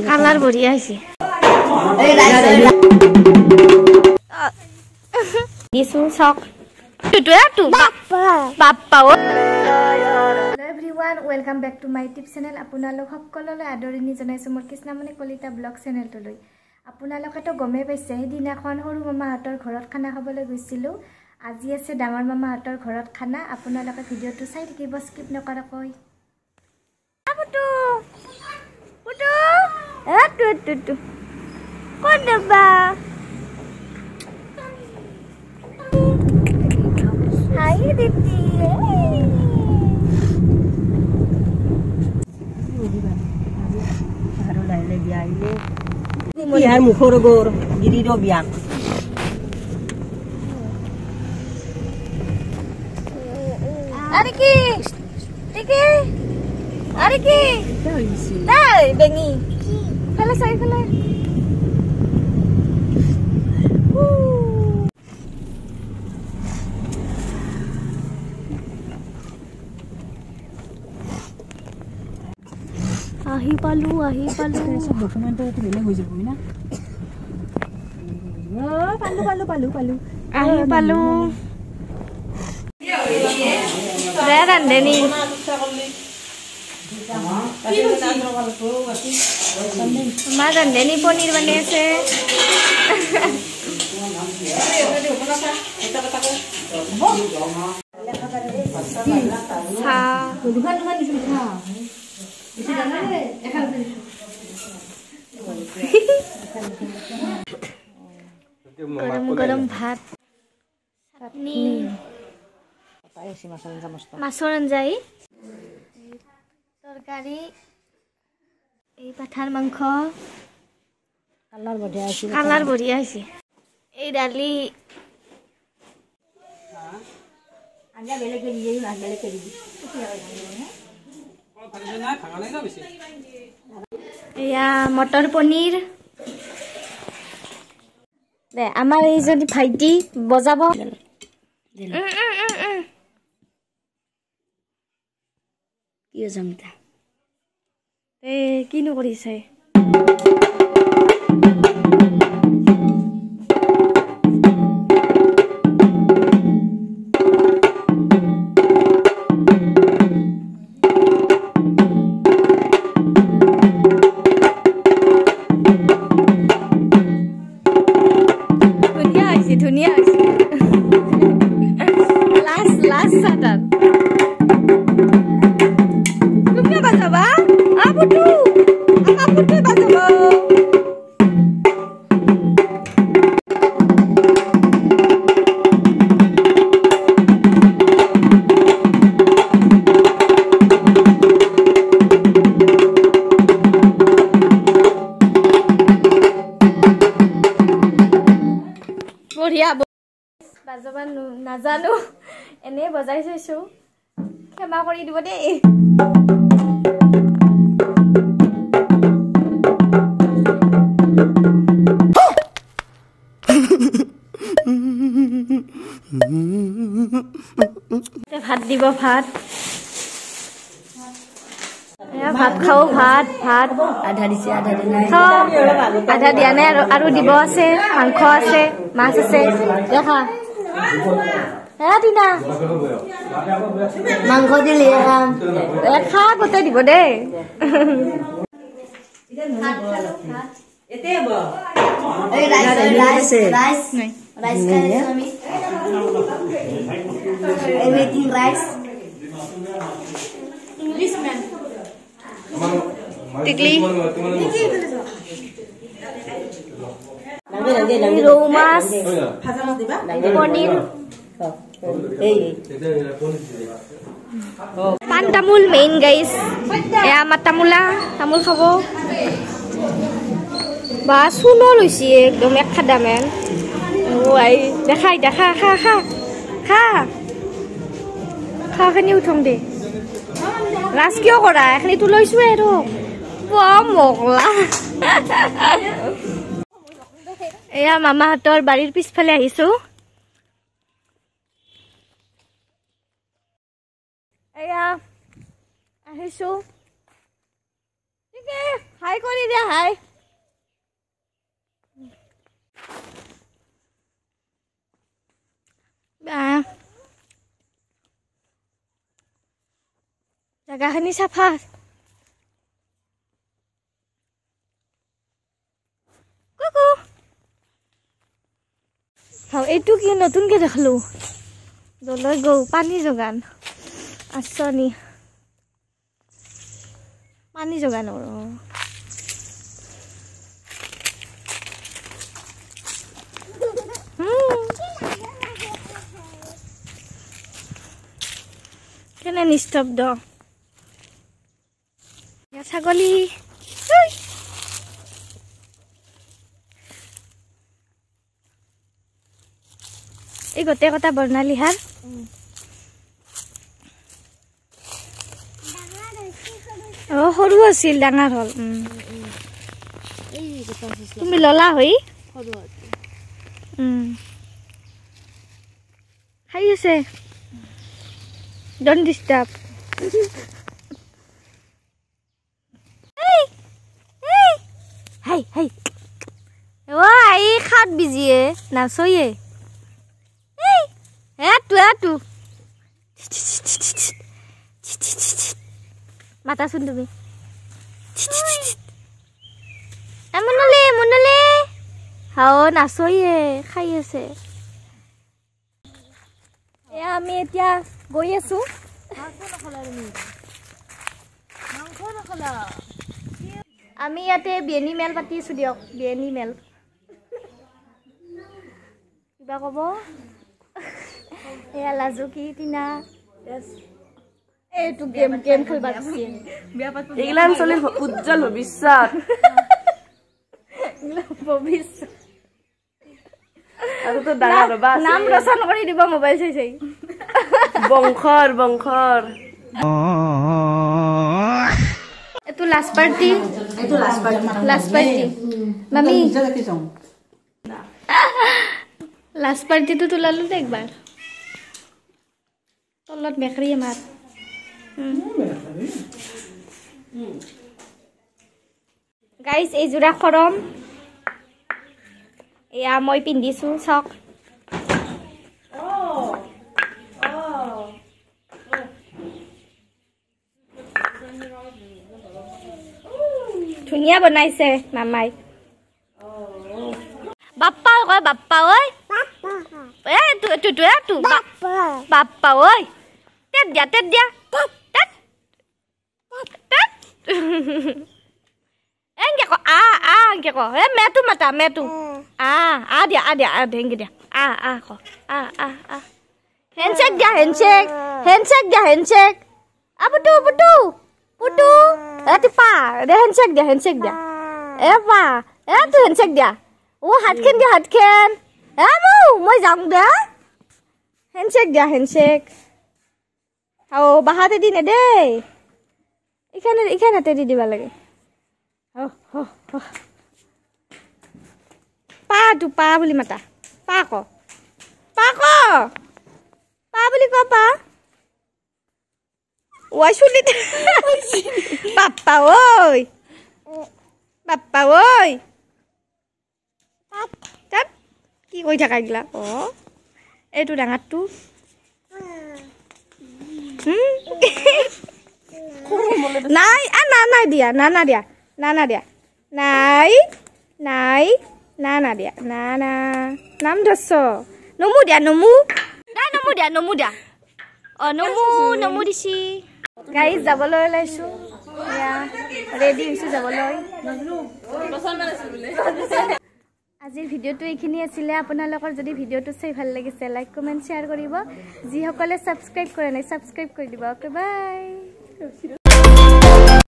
Colour বঢ়িয়া আছে দিছো চক Tutu Bappa hello everyone welcome back to my tip channel আপোনালোক সকললৈ আদৰণি জনাইছো মোৰ কৃষ্ণমণি কলিতা ব্লগ চেনেলটোলৈ আপোনালোকেতো গমে পাইছে দিনাখন সৰু মামাহঁতৰ ঘৰত খানা খাবলৈ গৈছিলো আজি আছে ডাঙৰ মামাহঁতৰ ঘৰত খানা আপোনালোকে ভিডিঅটো চাই থাকিব স্কিপ নকৰাকৈ আবুটু বুটু টুটু কোনবা হাই দিদি Iya mukhor gor diri do biak. Ariki. Tiki. Ariki. Dai bengi. Kala sai kala. Ahi palu. सब डॉक्यूमेंट तो लेले हो जबो ना पालू Ahi palu. Beran deni. Maran deni ponir bane ase. Ha. गरम भात चाटनी माছৰ আঞ্জাই তৰকাৰী এই পাঠাৰ মাংস কালাৰ বঢ়িয়া আছে এই দালি আঞ্জা বেলেগ কৰি দিও না বেলেগ কৰি দি এয়া মটৰ পনীৰ দে আমাৰ এই যদি ভাইটি বজাব কি জমতা এ কিনো কৰিছে ধুনিয়া আছে লাস্ট সাটার তুমি বাজাবা আবুটু বাজাবা বঢ়িয়া বাজাবা নাজানো এনে বজাই চাইছো ক্ষমা কৰি দিব দেই ভাত দিব ভাত ভাত খাও ভাত आधा दिसे आधा दे নাই আধা দিয়া নাই আৰু দিব আছে মাংস আছে মাছ আছে দেখা দিনা মাংস দিলে খা গোটে দিব দেই এতে ব এই রাইস খাইছো আমি এভরিথিং রাইস ইংলিশ ম্যান টিকলি লাগে রৌ মাছ পনির পান তামোল মেইন গাইছ এয়া আমাৰ তামোল খাব বা চুনো লৈছে একদম এক খাদামেন দেখা খাখিনি উঠম দে ৰাজ কিয় কৰা এখিনিতো লৈছোৱে আৰু মগলা এয়া মামাহঁতৰ বাৰীৰ পিছফালে আহিছো এয়া আহিছো হাই কৰি দিয়া হাই জাগাখিনি চাফা কুকু এইটো কি নতুনকে দেখালো দলৈ গৌ পানী যোগান আঁচনি পানী যোগানৰ কেনে নিস্তব্ধ ছাগলী এই গোটেই কথা বৰ্ণালী হাৰ সৰু আছিল ডাঙৰ হল তুমি ললা হৈ খাই আছে ডন্ট ডিস্টার্ব হাই হাই ও আই খাত বিজিয়ে নাচয়ে তু মাতা শুন তুমি মনলে হাও নাচয়ে খাই আছে আমি এতিয়া গৈ আছো আমি ইয়াতে বিয়েনি মেল পাতিছো দিয়ক বিয়েনি মেল কিবা কব এয়া লাজুকি টিনা এইটো গেম গেম খেলবা দিছে এগলান চলিৰ উজ্জ্বল ভৱিষ্যত ভৱিষ্যত আৰু তো ডাঙৰ ৰবা নাম ৰচন কৰি দিব মোবাইল চাই চাই বংশৰ এটো লাস্ট পাৰ্টি মামি লাস্ট পাৰ্টিটো তোলালো দে একবাৰ তলত মেকৰি মাত গাইজ এই যোৰা খৰম এয়া মই পিন্ধিছো চক ধুনীয়া বনাইছে মামাই বাপ্পা কয় বাপ্পা ঐ বাপ্পা ঐ তেত দিয়া এংকে ক এংকে ক মেটু মাতা মেটু দিয়া হেংকে দিয়া ক হেণ্ডশেক দিয়া হেণ্ডশেক পুটু টিপা হেণ্ডশেক দিয়া পা তো হেণ্ডশেক দিয়া হাতখন দিয়া হাতখন মই যাম দে হেণ্ডশেক দিয়া হেণ্ডশেক বাহাতে দি নেদেই এইখান হাতে দি দিবা লাগে পা বুলি মাতা পা বুলি ক পা ওই চুলিত বাপ্পা ঐ তাত কি কৈ থাকা গিলা এইটো ডাঙৰটো নাই নাই দিয়া নাম ধৰছ নমু দিয়া নমু দিছি গাইজ যাবলৈ ওলাইছো ৰেডি হৈছো যাবলৈ আজিৰ ভিডিঅ'টো এইখিনি আছিলে আপোনালোকৰ যদি ভিডিঅ'টো চাই ভাল লাগিছে লাইক কমেণ্ট শ্বেয়াৰ কৰিব যিসকলে ছাবস্ক্ৰাইব কৰা নাই ছাবস্ক্ৰাইব কৰি দিব অ'কে বাই